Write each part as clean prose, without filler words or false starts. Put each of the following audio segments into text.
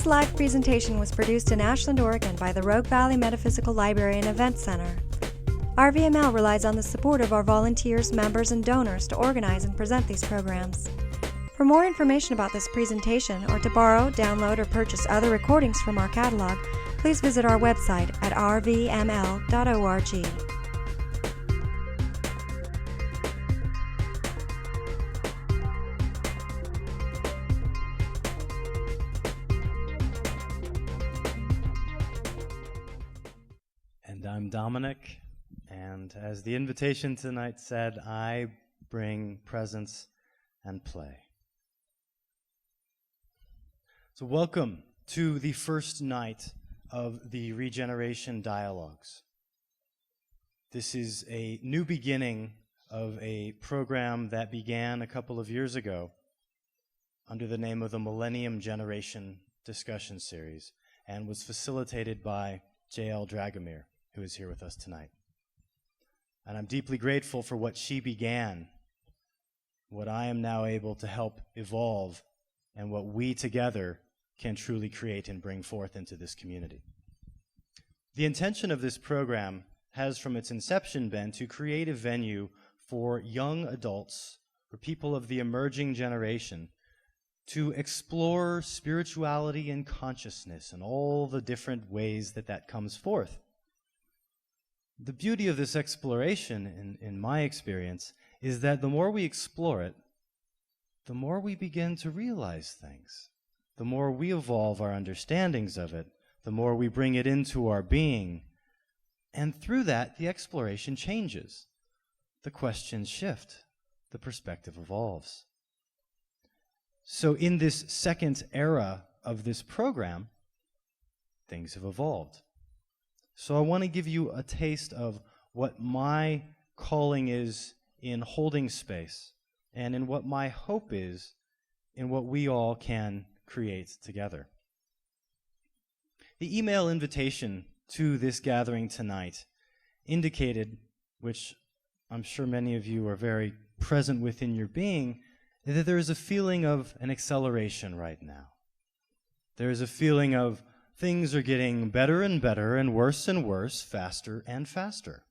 This live presentation was produced in Ashland, Oregon by the Rogue Valley Metaphysical Library and Event Center. RVML relies on the support of our volunteers, members, and donors to organize and present these programs. For more information about this presentation, or to borrow, download, or purchase other recordings from our catalog, please visit our website at rvml.org. And I'm Dominic, and as the invitation tonight said, I bring presence and play. So welcome to the first night of the ReGeneration Dialogues. This is a new beginning of a program that began a couple of years ago under the name of the Millennium Generation Discussion Series and was facilitated by J.L. Dragomir, who is here with us tonight. And I'm deeply grateful for what she began, what I am now able to help evolve, and what we together can truly create and bring forth into this community. The intention of this program has from its inception been to create a venue for young adults, for people of the emerging generation, to explore spirituality and consciousness and all the different ways that that comes forth. The beauty of this exploration, in my experience, is that the more we explore it, the more we begin to realize things. The more we evolve our understandings of it, the more we bring it into our being. And through that, the exploration changes. The questions shift. The perspective evolves. So in this second era of this program, things have evolved. So I want to give you a taste of what my calling is in holding space and in what my hope is in what we all can create together. The email invitation to this gathering tonight indicated, which I'm sure many of you are very present within your being, that there is a feeling of an acceleration right now. There is a feeling of things are getting better and better and worse, faster and faster.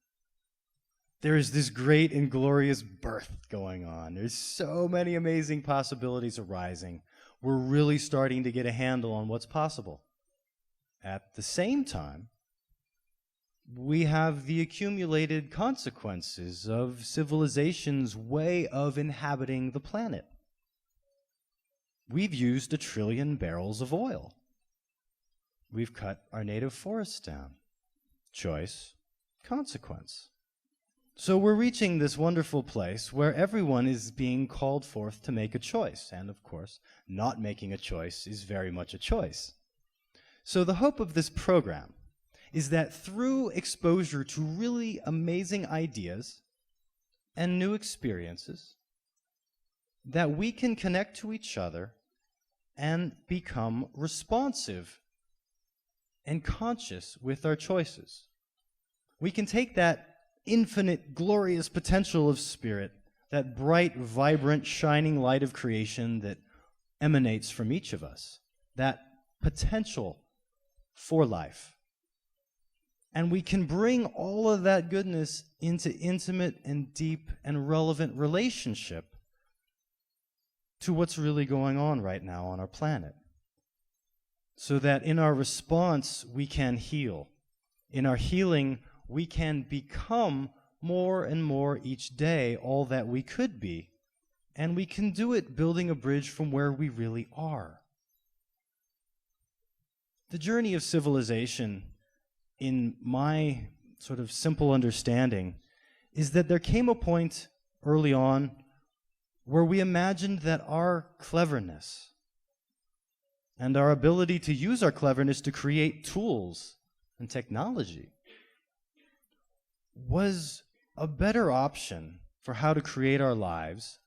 There is this great and glorious birth going on. There's so many amazing possibilities arising. We're really starting to get a handle on what's possible. At the same time, we have the accumulated consequences of civilization's way of inhabiting the planet. We've used 1 trillion barrels of oil. We've cut our native forests down. Choice, consequence. So we're reaching this wonderful place where everyone is being called forth to make a choice. And of course, not making a choice is very much a choice. So the hope of this program is that through exposure to really amazing ideas and new experiences, that we can connect to each other and become responsive and conscious with our choices. We can take that infinite, glorious potential of spirit, that bright, vibrant, shining light of creation that emanates from each of us, that potential for life. And we can bring all of that goodness into intimate and deep and relevant relationship to what's really going on right now on our planet. So that in our response, we can heal. In our healing, we can become more and more each day all that we could be. And we can do it building a bridge from where we really are. The journey of civilization, in my sort of simple understanding, is that there came a point early on where we imagined that our cleverness and our ability to use our cleverness to create tools and technology was a better option for how to create our lives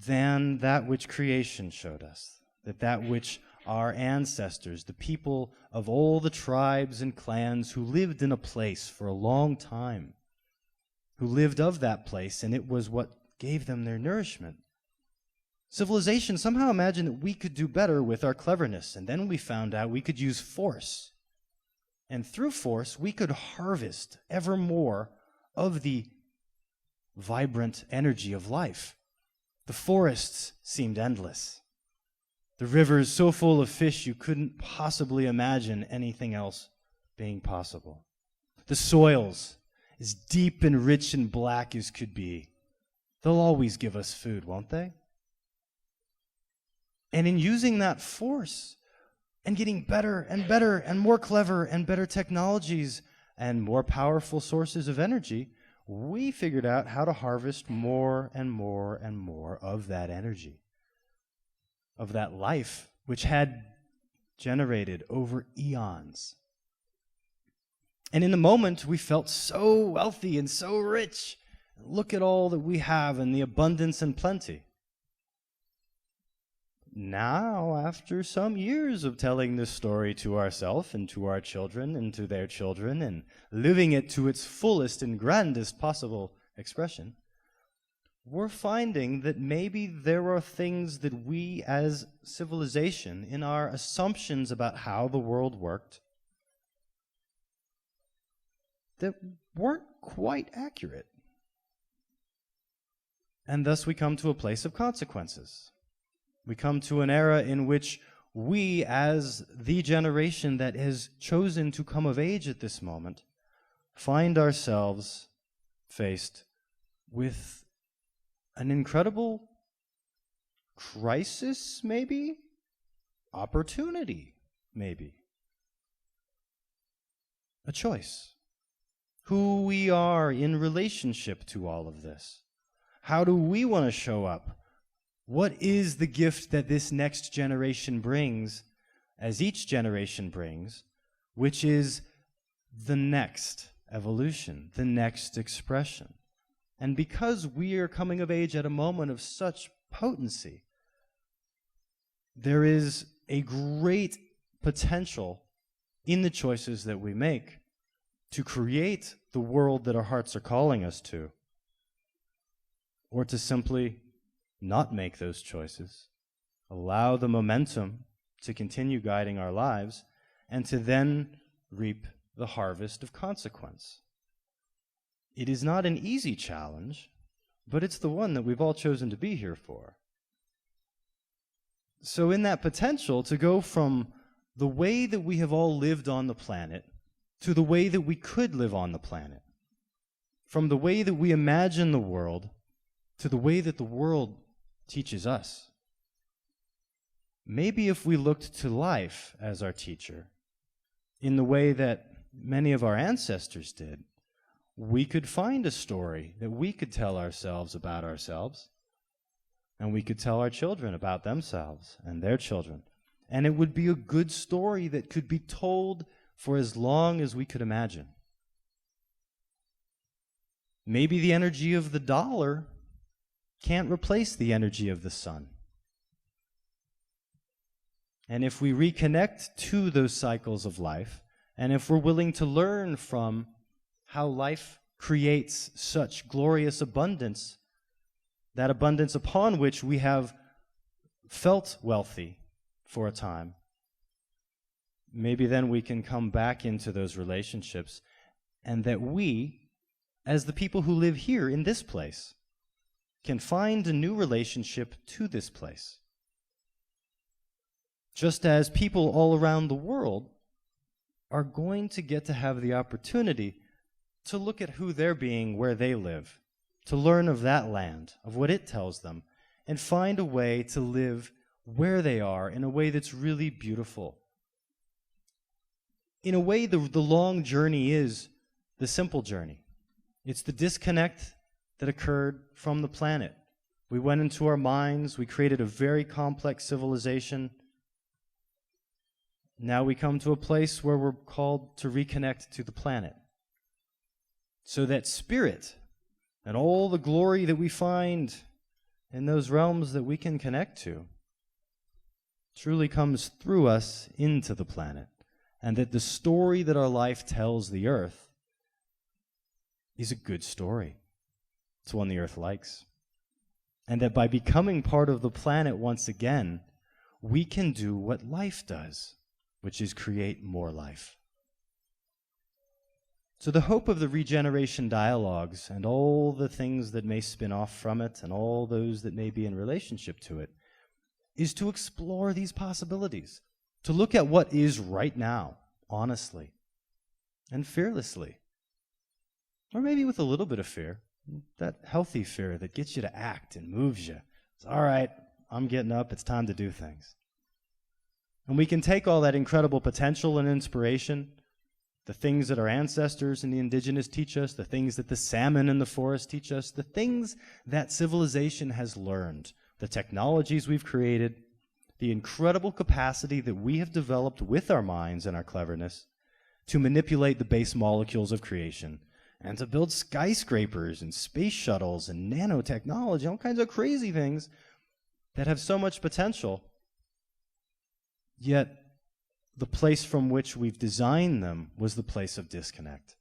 than that which creation showed us, that which our ancestors, the people of all the tribes and clans who lived in a place for a long time, who lived of that place, and it was what gave them their nourishment. Civilization somehow imagined that we could do better with our cleverness, and then we found out we could use force. And through force, we could harvest ever more of the vibrant energy of life. The forests seemed endless. The rivers so full of fish you couldn't possibly imagine anything else being possible. The soils, as deep and rich and black as could be. They'll always give us food, won't they? And in using that force and getting better and better and more clever and better technologies and more powerful sources of energy, we figured out how to harvest more and more and more of that energy, of that life which had generated over eons. And in the moment, we felt so wealthy and so rich. Look at all that we have and the abundance and plenty. Now, after some years of telling this story to ourselves and to our children and to their children and living it to its fullest and grandest possible expression, we're finding that maybe there are things that we as civilization, in our assumptions about how the world worked, that weren't quite accurate. And thus we come to a place of consequences. We come to an era in which we, as the generation that has chosen to come of age at this moment, find ourselves faced with an incredible crisis, maybe? Opportunity, maybe. A choice. Who we are in relationship to all of this. How do we want to show up? What is the gift that this next generation brings, as each generation brings, which is the next evolution, the next expression? And because we are coming of age at a moment of such potency, there is a great potential in the choices that we make to create the world that our hearts are calling us to, or to simply not make those choices, allow the momentum to continue guiding our lives, and to then reap the harvest of consequence. It is not an easy challenge, but it's the one that we've all chosen to be here for. So in that potential to go from the way that we have all lived on the planet to the way that we could live on the planet, from the way that we imagine the world to the way that the world teaches us. Maybe if we looked to life as our teacher, in the way that many of our ancestors did, we could find a story that we could tell ourselves about ourselves, and we could tell our children about themselves and their children. And it would be a good story that could be told for as long as we could imagine. Maybe the energy of the dollar can't replace the energy of the sun. And if we reconnect to those cycles of life, and if we're willing to learn from how life creates such glorious abundance, that abundance upon which we have felt wealthy for a time, maybe then we can come back into those relationships, and that we, as the people who live here in this place, can find a new relationship to this place. Just as people all around the world are going to get to have the opportunity to look at who they're being where they live, to learn of that land, of what it tells them, and find a way to live where they are in a way that's really beautiful. In a way, the long journey is the simple journey. It's the disconnect that occurred from the planet. We went into our minds, we created a very complex civilization. Now we come to a place where we're called to reconnect to the planet. So that spirit and all the glory that we find in those realms that we can connect to truly comes through us into the planet. And that the story that our life tells the earth is a good story. It's one the earth likes. And that by becoming part of the planet once again, we can do what life does, which is create more life. So the hope of the ReGeneration Dialogues and all the things that may spin off from it and all those that may be in relationship to it is to explore these possibilities, to look at what is right now, honestly and fearlessly, or maybe with a little bit of fear, that healthy fear that gets you to act and moves you. It's all right, I'm getting up, it's time to do things. And we can take all that incredible potential and inspiration, the things that our ancestors and the indigenous teach us, the things that the salmon in the forest teach us, the things that civilization has learned, the technologies we've created, the incredible capacity that we have developed with our minds and our cleverness to manipulate the base molecules of creation and to build skyscrapers and space shuttles and nanotechnology, all kinds of crazy things that have so much potential. Yet the place from which we've designed them was the place of disconnect.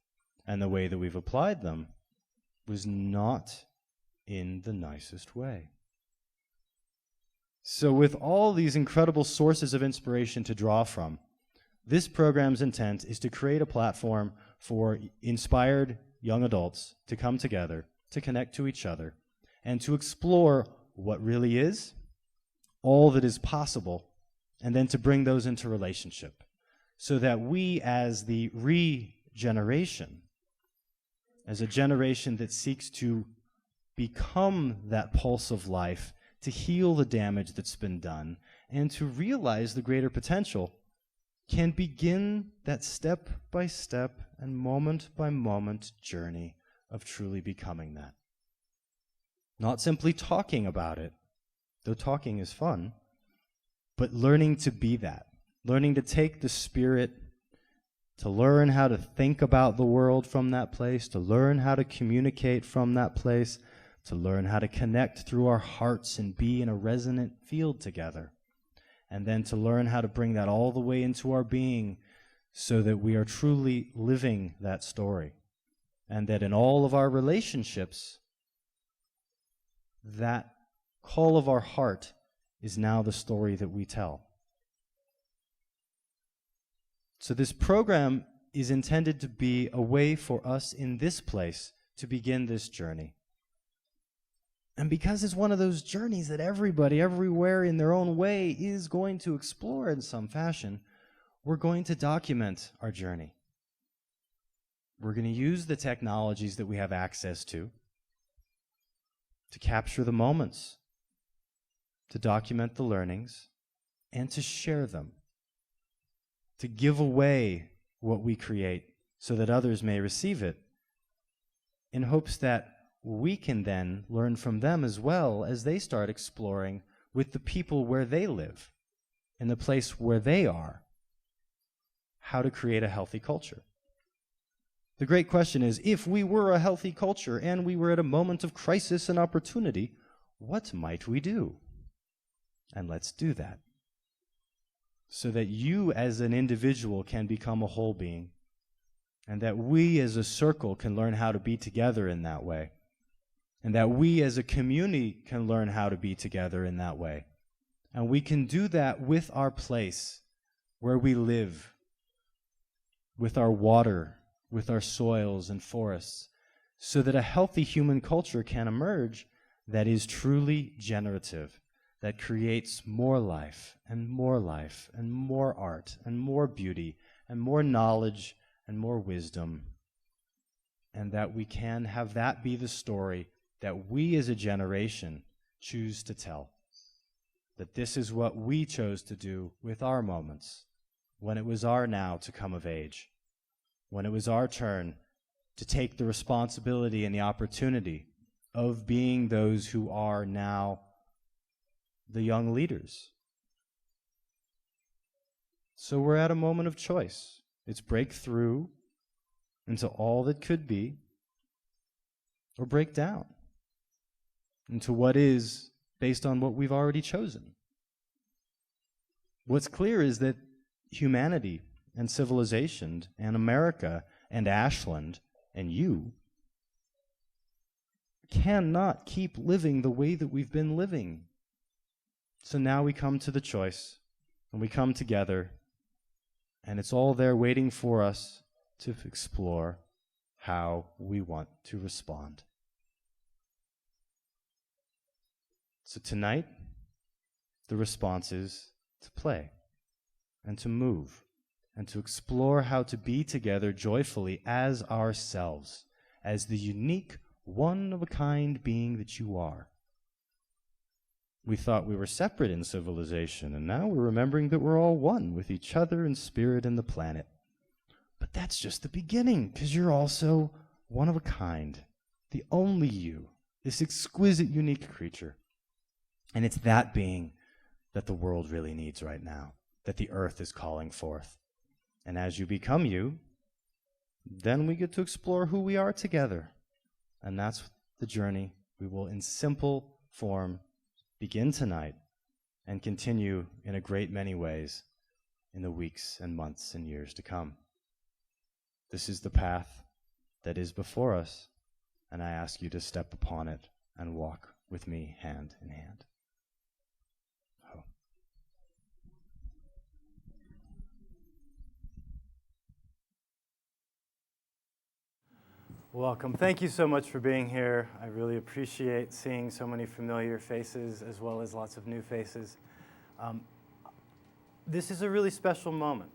And the way that we've applied them was not in the nicest way. So with all these incredible sources of inspiration to draw from, this program's intent is to create a platform for inspired young adults to come together, to connect to each other, and to explore what really is, all that is possible, and then to bring those into relationship so that we as the regeneration, as a generation that seeks to become that pulse of life, to heal the damage that's been done, and to realize the greater potential, can begin that step-by-step and moment-by-moment journey of truly becoming that. Not simply talking about it, though talking is fun, but learning to be that, learning to take the spirit, to learn how to think about the world from that place, to learn how to communicate from that place, to learn how to connect through our hearts and be in a resonant field together, and then to learn how to bring that all the way into our being so that we are truly living that story, and that in all of our relationships, that call of our heart is now the story that we tell. So this program is intended to be a way for us in this place to begin this journey. And because it's one of those journeys that everybody, everywhere in their own way is going to explore in some fashion, we're going to document our journey. We're going to use the technologies that we have access to capture the moments, to document the learnings, and to share them, to give away what we create so that others may receive it, in hopes that we can then learn from them as well as they start exploring with the people where they live, in the place where they are, how to create a healthy culture. The great question is, if we were a healthy culture and we were at a moment of crisis and opportunity, what might we do? And let's do that, so that you as an individual can become a whole being, and that we as a circle can learn how to be together in that way, and that we as a community can learn how to be together in that way. And we can do that with our place, where we live, with our water, with our soils and forests, so that a healthy human culture can emerge that is truly generative, that creates more life and more life and more art and more beauty and more knowledge and more wisdom, and that we can have that be the story that we as a generation choose to tell. That this is what we chose to do with our moments, when it was our now to come of age, when it was our turn to take the responsibility and the opportunity of being those who are now the young leaders. So we're at a moment of choice. It's break through into all that could be, or break down into what is based on what we've already chosen. What's clear is that humanity and civilization and America and Ashland and you cannot keep living the way that we've been living. So now we come to the choice, and we come together, and it's all there waiting for us to explore how we want to respond. So tonight, the response is to play and to move and to explore how to be together joyfully as ourselves, as the unique, one-of-a-kind being that you are. We thought we were separate in civilization, and now we're remembering that we're all one with each other in spirit and the planet. But that's just the beginning, because you're also one of a kind, the only you, this exquisite, unique creature. And it's that being that the world really needs right now, that the earth is calling forth. And as you become you, then we get to explore who we are together. And that's the journey we will, in simple form, begin tonight and continue in a great many ways in the weeks and months and years to come. This is the path that is before us, and I ask you to step upon it and walk with me hand in hand. Oh. Welcome. Thank you so much for being here. I really appreciate seeing so many familiar faces as well as lots of new faces. This is a really special moment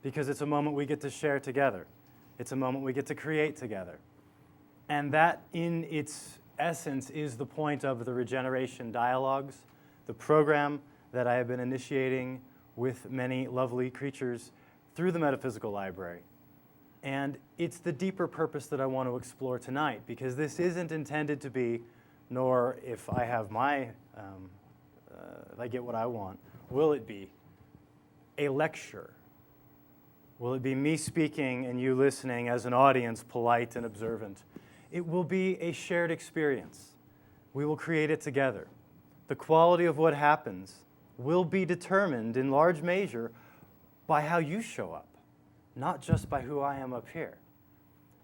because it's a moment we get to share together. It's a moment we get to create together. And that, in its essence, is the point of the ReGeneration Dialogues, the program that I have been initiating with many lovely creatures through the Metaphysical Library. And it's the deeper purpose that I want to explore tonight, because this isn't intended to be, nor if I have my, if I get what I want, will it be a lecture? Will it be me speaking and you listening as an audience, polite and observant? It will be a shared experience. We will create it together. The quality of what happens will be determined in large measure by how you show up, not just by who I am up here.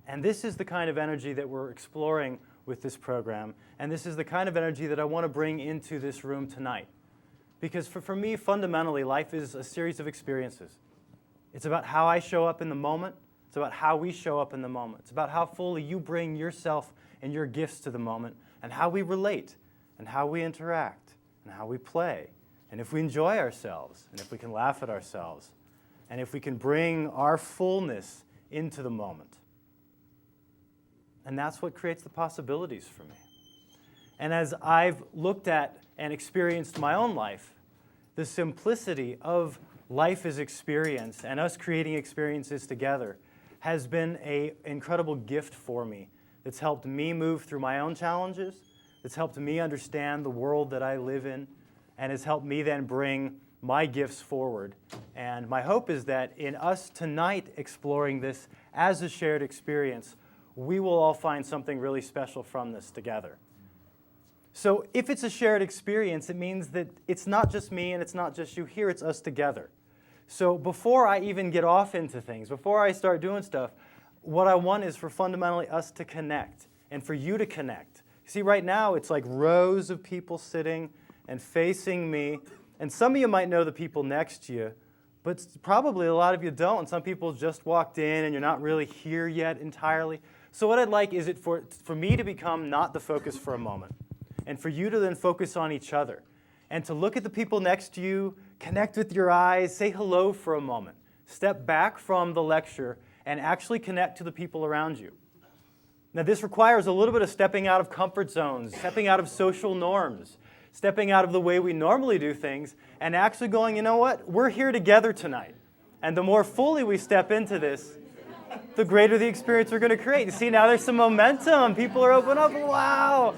And this is the kind of energy that we're exploring with this program, and this is the kind of energy that I want to bring into this room tonight. Because for me, fundamentally, life is a series of experiences. It's about how I show up in the moment. It's about how we show up in the moment. It's about how fully you bring yourself and your gifts to the moment, and how we relate, and how we interact, and how we play, and if we enjoy ourselves, and if we can laugh at ourselves, and if we can bring our fullness into the moment. And that's what creates the possibilities for me. And as I've looked at and experienced my own life, the simplicity of life as experience and us creating experiences together has been an incredible gift for me that's helped me move through my own challenges, that's helped me understand the world that I live in, and has helped me then bring my gifts forward. And my hope is that in us tonight exploring this as a shared experience, we will all find something really special from this together. So if it's a shared experience, it means that it's not just me and it's not just you here, it's us together. So before I even get off into things, before I start doing stuff, what I want is for fundamentally us to connect and for you to connect. See, right now it's like rows of people sitting and facing me. And some of you might know the people next to you, but probably a lot of you don't. And some people just walked in and you're not really here yet entirely. So what I'd like is it for me to become not the focus for a moment, and for you to then focus on each other, and to look at the people next to you, connect with your eyes, say hello for a moment. Step back from the lecture and actually connect to the people around you. Now this requires a little bit of stepping out of comfort zones, stepping out of social norms, stepping out of the way we normally do things, and actually going, you know what? We're here together tonight. And the more fully we step into this, the greater the experience we're going to create. You see, now there's some momentum. People are open up. Wow.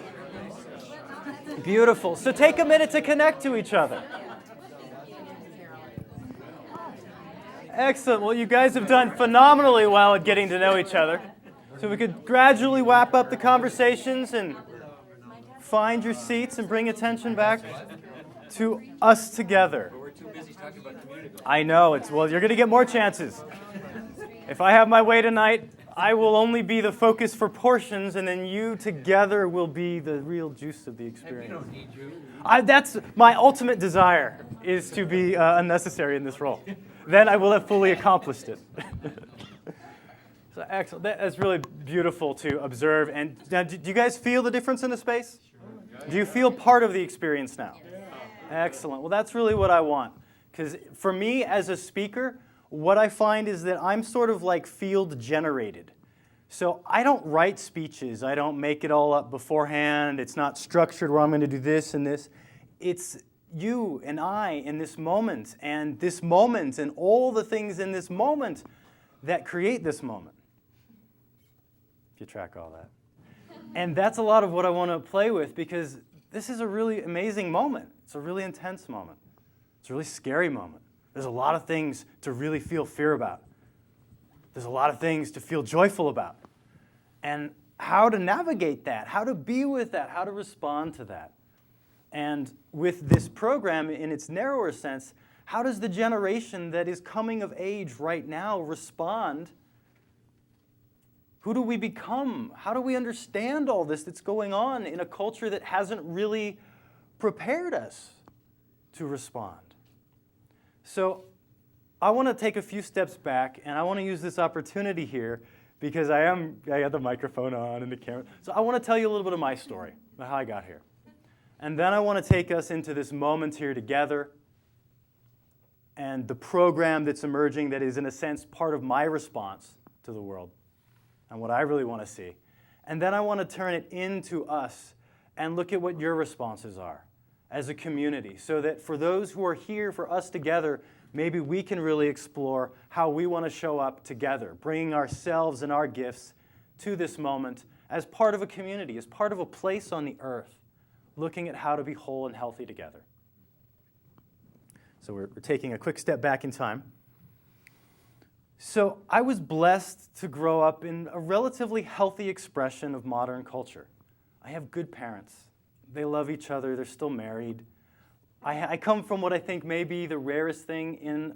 Beautiful. So take a minute to connect to each other. Excellent. Well, you guys have done phenomenally well at getting to know each other. So we could gradually wrap up the conversations and find your seats and bring attention back to us together. We're too busy talking about community. I know. Well, you're going to get more chances. If I have my way tonight, I will only be the focus for portions, and then you together will be the real juice of the experience. We don't need you. That's my ultimate desire, is to be unnecessary in this role. Then I will have fully accomplished it. So excellent. That's really beautiful to observe. And now, do you guys feel the difference in the space? Sure. Do you feel part of the experience now? Yeah. Excellent. Well, that's really what I want. Because for me, as a speaker, what I find is that I'm sort of like field generated. So I don't write speeches. I don't make it all up beforehand. It's not structured where I'm going to do this and this. It's you and I in this moment and all the things in this moment that create this moment. If you track all that. And that's a lot of what I want to play with, because this is a really amazing moment. It's a really intense moment. It's a really scary moment. There's a lot of things to really feel fear about. There's a lot of things to feel joyful about. And how to navigate that, how to be with that, how to respond to that. And with this program, in its narrower sense, how does the generation that is coming of age right now respond? Who do we become? How do we understand all this that's going on in a culture that hasn't really prepared us to respond? So I want to take a few steps back, and I want to use this opportunity here because I got the microphone on and the camera. So I want to tell you a little bit of my story, about how I got here. And then I want to take us into this moment here together and the program that's emerging that is, in a sense, part of my response to the world and what I really want to see. And then I want to turn it into us and look at what your responses are as a community, so that for those who are here, for us together, maybe we can really explore how we want to show up together, bringing ourselves and our gifts to this moment as part of a community, as part of a place on the earth, looking at how to be whole and healthy together. So we're taking a quick step back in time. So I was blessed to grow up in a relatively healthy expression of modern culture. I have good parents. They love each other. They're still married. I come from what I think may be the rarest thing in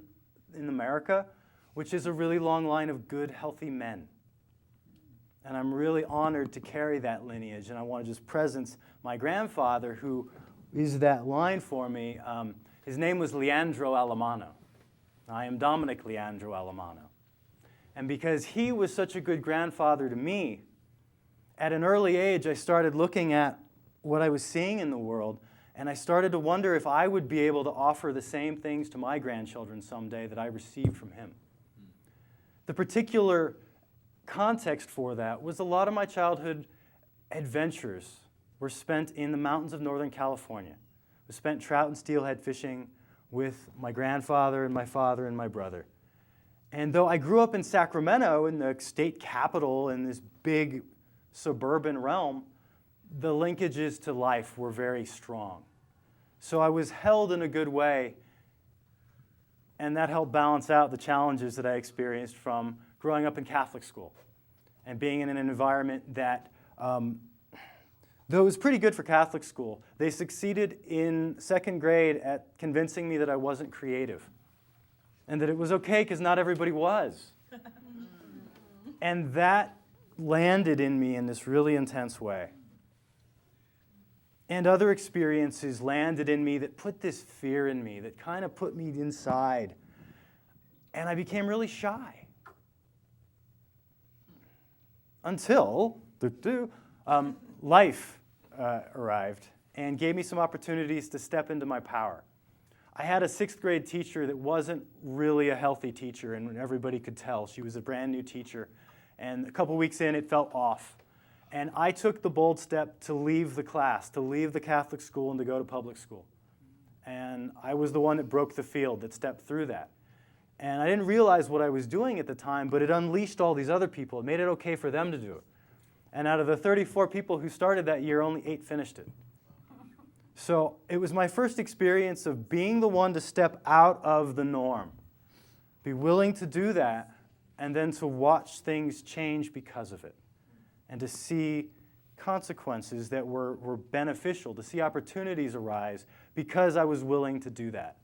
America, which is a really long line of good, healthy men. And I'm really honored to carry that lineage. And I want to just presence my grandfather, who is that line for me. His name was Leandro Allamano. I am Dominic Leandro Allamano. And because he was such a good grandfather to me, at an early age, I started looking at what I was seeing in the world, and I started to wonder if I would be able to offer the same things to my grandchildren someday that I received from him. The particular context for that was a lot of my childhood adventures were spent in the mountains of Northern California. I spent trout and steelhead fishing with my grandfather and my father and my brother. And though I grew up in Sacramento, in the state capital, in this big suburban realm, the linkages to life were very strong. So I was held in a good way, and that helped balance out the challenges that I experienced from growing up in Catholic school and being in an environment that, though it was pretty good for Catholic school, they succeeded in second grade at convincing me that I wasn't creative and that it was okay because not everybody was. And that landed in me in this really intense way. And other experiences landed in me that put this fear in me, that kind of put me inside. And I became really shy. Until life arrived and gave me some opportunities to step into my power. I had a 6th grade teacher that wasn't really a healthy teacher, and everybody could tell. She was a brand new teacher. And a couple weeks in, it felt off. And I took the bold step to leave the class, to leave the Catholic school and to go to public school. And I was the one that broke the field, that stepped through that. And I didn't realize what I was doing at the time, but it unleashed all these other people. It made it okay for them to do it. And out of the 34 people who started that year, only 8 finished it. So it was my first experience of being the one to step out of the norm, be willing to do that, and then to watch things change because of it, and to see consequences that were beneficial, to see opportunities arise because I was willing to do that.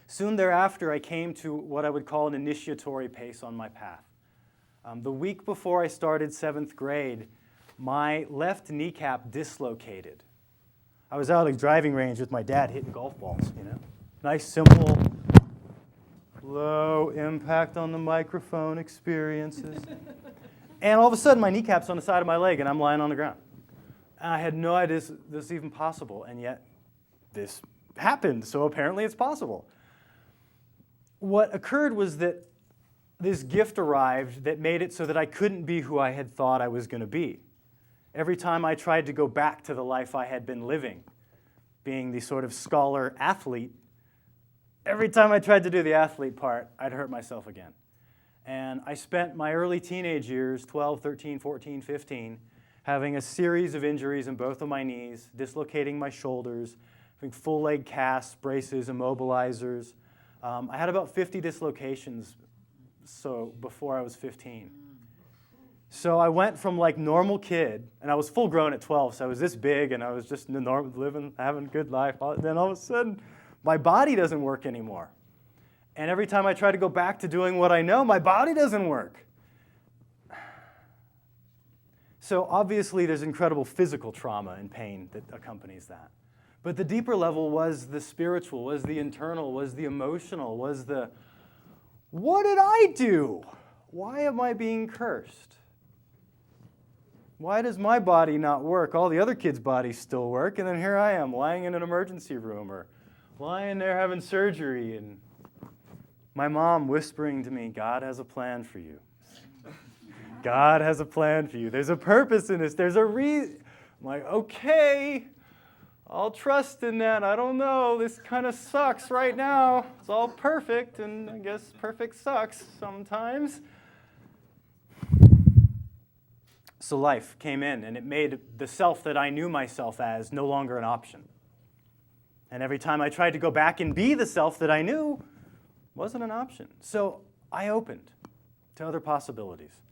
Soon thereafter, I came to what I would call an initiatory pace on my path. The week before I started 7th grade, my left kneecap dislocated. I was out at a driving range with my dad hitting golf balls, you know. Nice, simple, low impact on the microphone experiences. And all of a sudden, my kneecap's on the side of my leg, and I'm lying on the ground. And I had no idea this was even possible, and yet this happened, so apparently it's possible. What occurred was that this gift arrived that made it so that I couldn't be who I had thought I was going to be. Every time I tried to go back to the life I had been living, being the sort of scholar athlete, every time I tried to do the athlete part, I'd hurt myself again. And I spent my early teenage years, 12, 13, 14, 15, having a series of injuries in both of my knees, dislocating my shoulders, having full leg casts, braces, immobilizers. I had about 50 dislocations before I was 15. So I went from like normal kid, and I was full grown at 12, so I was this big, and I was just living, having a good life. Then all of a sudden, my body doesn't work anymore. And every time I try to go back to doing what I know, my body doesn't work. So obviously, there's incredible physical trauma and pain that accompanies that. But the deeper level was the spiritual, was the internal, was the emotional, was the, what did I do? Why am I being cursed? Why does my body not work? All the other kids' bodies still work, and then here I am lying in an emergency room or lying there having surgery, and my mom whispering to me, God has a plan for you. God has a plan for you. There's a purpose in this. There's a reason. I'm like, okay, I'll trust in that. I don't know. This kind of sucks right now. It's all perfect, and I guess perfect sucks sometimes. So life came in, and it made the self that I knew myself as no longer an option. And every time I tried to go back and be the self that I knew, wasn't an option. So I opened to other possibilities.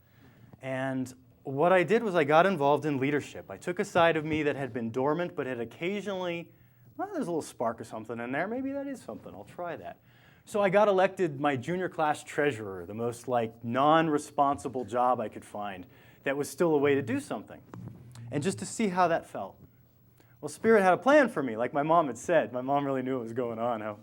And what I did was I got involved in leadership. I took a side of me that had been dormant, but had occasionally, well, there's a little spark of something in there. Maybe that is something. I'll try that. So I got elected my junior class treasurer, the most like non-responsible job I could find that was still a way to do something. And just to see how that felt. Well, Spirit had a plan for me, like my mom had said. My mom really knew what was going on.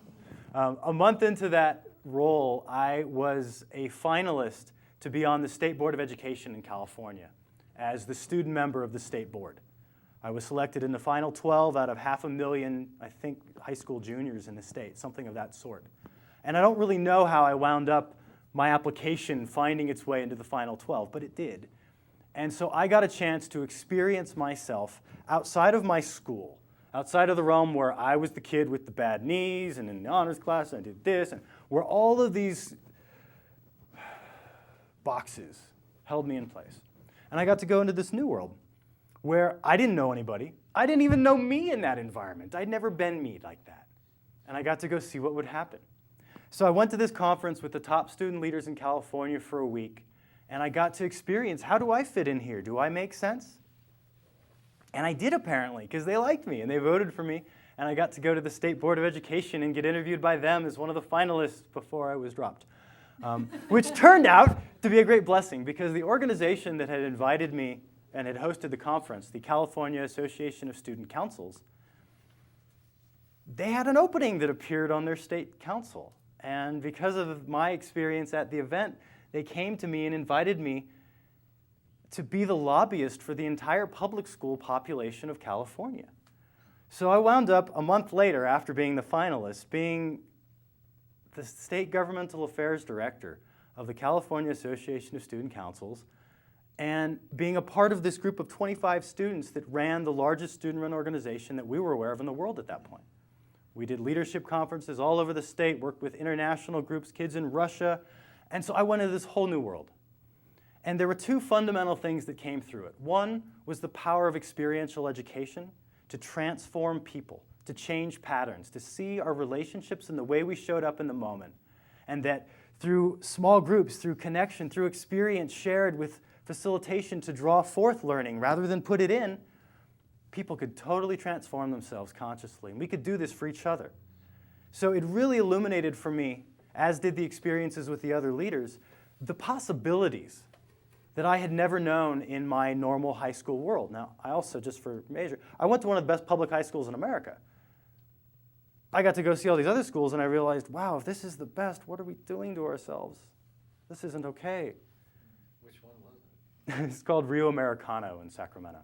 A month into that role, I was a finalist to be on the State Board of Education in California as the student member of the state board. I was selected in the final 12 out of 500,000, I think, high school juniors in the state, something of that sort. And I don't really know how I wound up my application finding its way into the final 12, but it did. And so I got a chance to experience myself outside of my school, outside of the realm where I was the kid with the bad knees, and in the honors class I did this, and where all of these boxes held me in place. And I got to go into this new world where I didn't know anybody. I didn't even know me in that environment. I'd never been me like that. And I got to go see what would happen. So I went to this conference with the top student leaders in California for a week, and I got to experience, how do I fit in here? Do I make sense? And I did, apparently, because they liked me and they voted for me, and I got to go to the State Board of Education and get interviewed by them as one of the finalists before I was dropped. Which turned out to be a great blessing, because the organization that had invited me and had hosted the conference, the California Association of Student Councils, they had an opening that appeared on their state council. And because of my experience at the event, they came to me and invited me to be the lobbyist for the entire public school population of California. So I wound up, a month later, after being the finalist, being the State Governmental Affairs Director of the California Association of Student Councils, and being a part of this group of 25 students that ran the largest student-run organization that we were aware of in the world at that point. We did leadership conferences all over the state, worked with international groups, kids in Russia, and so I went into this whole new world. And there were two fundamental things that came through it. One was the power of experiential education to transform people, to change patterns, to see our relationships and the way we showed up in the moment. And that through small groups, through connection, through experience shared with facilitation to draw forth learning rather than put it in, people could totally transform themselves consciously. And we could do this for each other. So it really illuminated for me, as did the experiences with the other leaders, the possibilities that I had never known in my normal high school world. Now, I also, just for major, I went to one of the best public high schools in America. I got to go see all these other schools, and I realized, wow, if this is the best, what are we doing to ourselves? This isn't okay. Which one was it? It's called Rio Americano in Sacramento.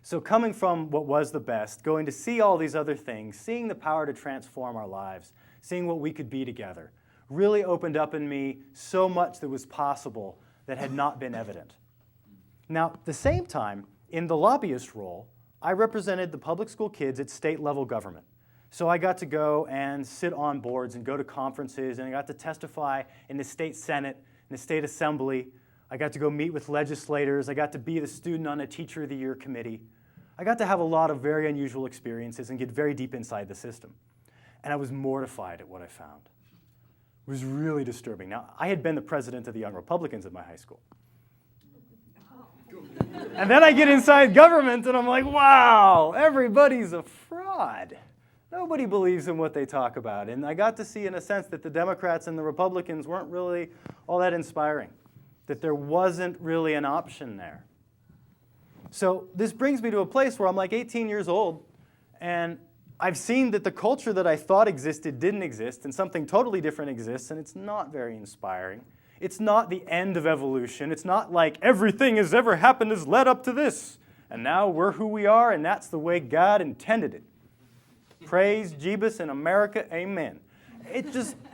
So coming from what was the best, going to see all these other things, seeing the power to transform our lives, seeing what we could be together, really opened up in me so much that was possible that had not been evident. Now, at the same time, in the lobbyist role, I represented the public school kids at state level government. So I got to go and sit on boards and go to conferences, and I got to testify in the state senate, in the state assembly. I got to go meet with legislators. I got to be the student on a Teacher of the Year committee. I got to have a lot of very unusual experiences and get very deep inside the system. And I was mortified at what I found. It was really disturbing. Now, I had been the president of the Young Republicans at my high school. And then I get inside government, and I'm like, wow, everybody's a fraud. Nobody believes in what they talk about. And I got to see, in a sense, that the Democrats and the Republicans weren't really all that inspiring, that there wasn't really an option there. So this brings me to a place where I'm like 18 years old, and I've seen that the culture that I thought existed didn't exist, and something totally different exists, and it's not very inspiring. It's not the end of evolution. It's not like everything has ever happened has led up to this, and now we're who we are, and that's the way God intended it. Praise Jeebus in America, amen.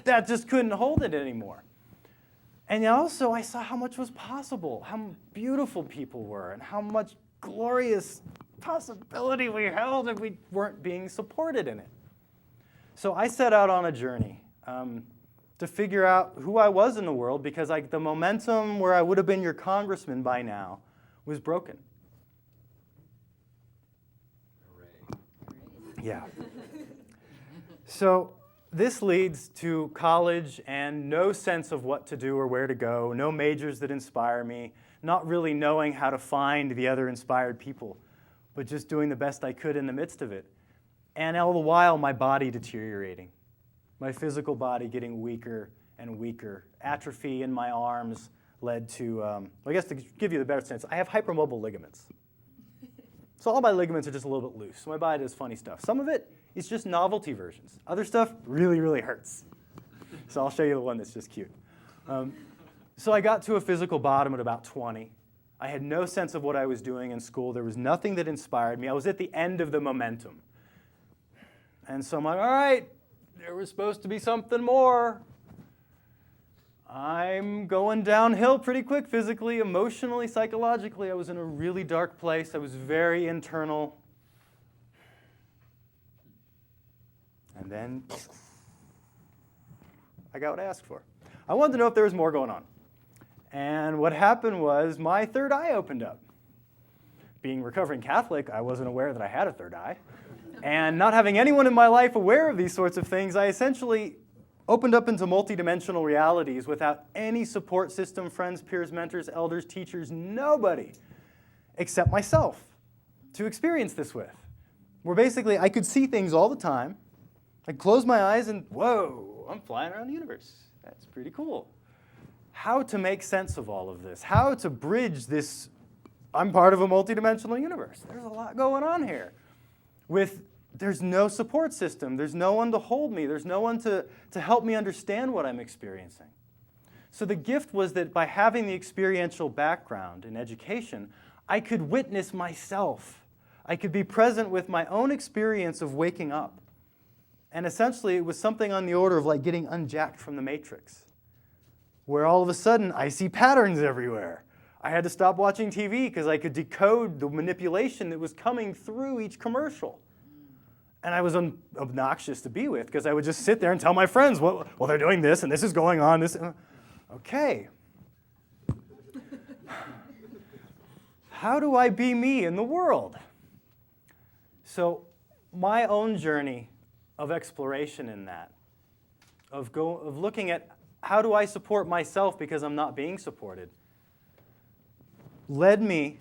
That just couldn't hold it anymore. And also I saw how much was possible, how beautiful people were, and how much glorious possibility we held if we weren't being supported in it. So I set out on a journey to figure out who I was in the world, because the momentum where I would have been your congressman by now was broken. Hooray. Yeah. So this leads to college and no sense of what to do or where to go, no majors that inspire me, not really knowing how to find the other inspired people, but just doing the best I could in the midst of it. And all the while, my body deteriorating, my physical body getting weaker and weaker. Atrophy in my arms led to, I guess to give you the better sense, I have hypermobile ligaments. So all my ligaments are just a little bit loose. So my body does funny stuff. Some of it is just novelty versions. Other stuff really, really hurts. So I'll show you the one that's just cute. So I got to a physical bottom at about 20. I had no sense of what I was doing in school. There was nothing that inspired me. I was at the end of the momentum. And so I'm like, all right, there was supposed to be something more. I'm going downhill pretty quick physically, emotionally, psychologically. I was in a really dark place. I was very internal. And then I got what I asked for. I wanted to know if there was more going on. And what happened was my third eye opened up. Being recovering Catholic, I wasn't aware that I had a third eye. And not having anyone in my life aware of these sorts of things, I essentially opened up into multidimensional realities without any support system, friends, peers, mentors, elders, teachers, nobody except myself to experience this with. Where basically I could see things all the time. I'd close my eyes and, whoa, I'm flying around the universe. That's pretty cool. How to make sense of all of this? How to bridge this, I'm part of a multidimensional universe. There's a lot going on here. There's no support system. There's no one to hold me. There's no one to help me understand what I'm experiencing. So the gift was that by having the experiential background in education, I could witness myself. I could be present with my own experience of waking up. And essentially, it was something on the order of like getting unjacked from the Matrix, where all of a sudden, I see patterns everywhere. I had to stop watching TV because I could decode the manipulation that was coming through each commercial. And I was obnoxious to be with because I would just sit there and tell my friends, well, they're doing this, and this is going on. Okay. How do I be me in the world? So my own journey of exploration in that, of looking at how do I support myself because I'm not being supported, led me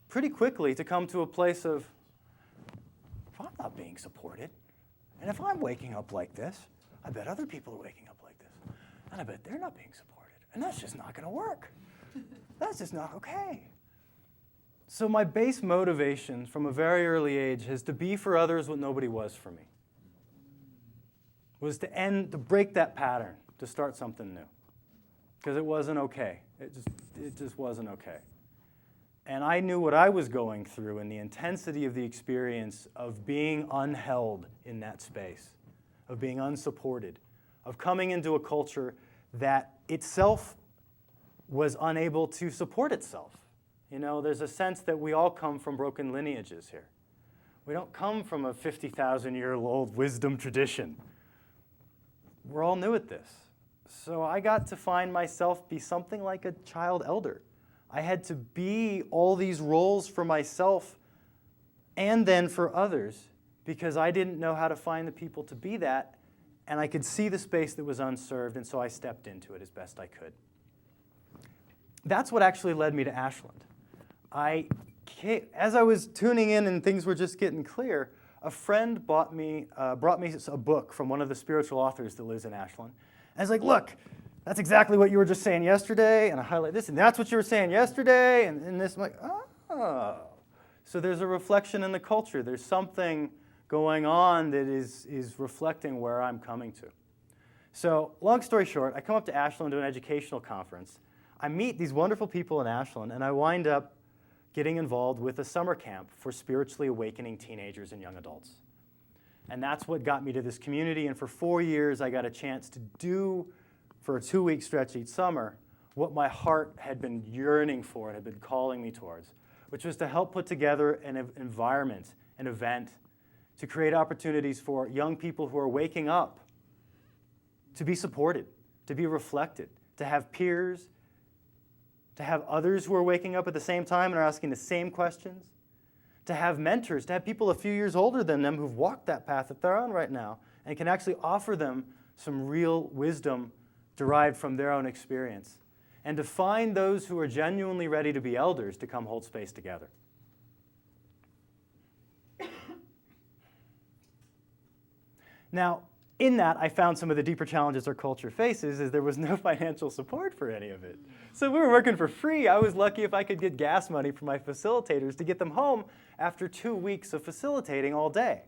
pretty quickly to come to a place of, if I'm not being supported, and if I'm waking up like this, I bet other people are waking up like this, and I bet they're not being supported, and that's just not going to work. That's just not okay. So my base motivation from a very early age is to be for others what nobody was for me. Was to break that pattern, to start something new. Because it wasn't okay. It just wasn't okay. And I knew what I was going through and the intensity of the experience of being unheld in that space, of being unsupported, of coming into a culture that itself was unable to support itself. You know, there's a sense that we all come from broken lineages here. We don't come from a 50,000-year-old wisdom tradition. We're all new at this. So I got to find myself be something like a child elder. I had to be all these roles for myself and then for others because I didn't know how to find the people to be that, and I could see the space that was unserved, and so I stepped into it as best I could. That's what actually led me to Ashland. As I was tuning in and things were just getting clear, a friend brought me a book from one of the spiritual authors that lives in Ashland. And I was like, look, that's exactly what you were just saying yesterday, and I highlight this, and that's what you were saying yesterday, and this. I'm like, oh. So there's a reflection in the culture. There's something going on that is reflecting where I'm coming to. So long story short, I come up to Ashland to an educational conference. I meet these wonderful people in Ashland, and I wind up getting involved with a summer camp for spiritually awakening teenagers and young adults. And that's what got me to this community, and for 4 years I got a chance to do, for a 2-week stretch each summer, what my heart had been yearning for and had been calling me towards, which was to help put together an environment, an event, to create opportunities for young people who are waking up to be supported, to be reflected, to have peers, to have others who are waking up at the same time and are asking the same questions, to have mentors, to have people a few years older than them who've walked that path that they're on right now and can actually offer them some real wisdom derived from their own experience, and to find those who are genuinely ready to be elders to come hold space together. Now, in that, I found some of the deeper challenges our culture faces is there was no financial support for any of it. So we were working for free. I was lucky if I could get gas money from my facilitators to get them home after 2 weeks of facilitating all day.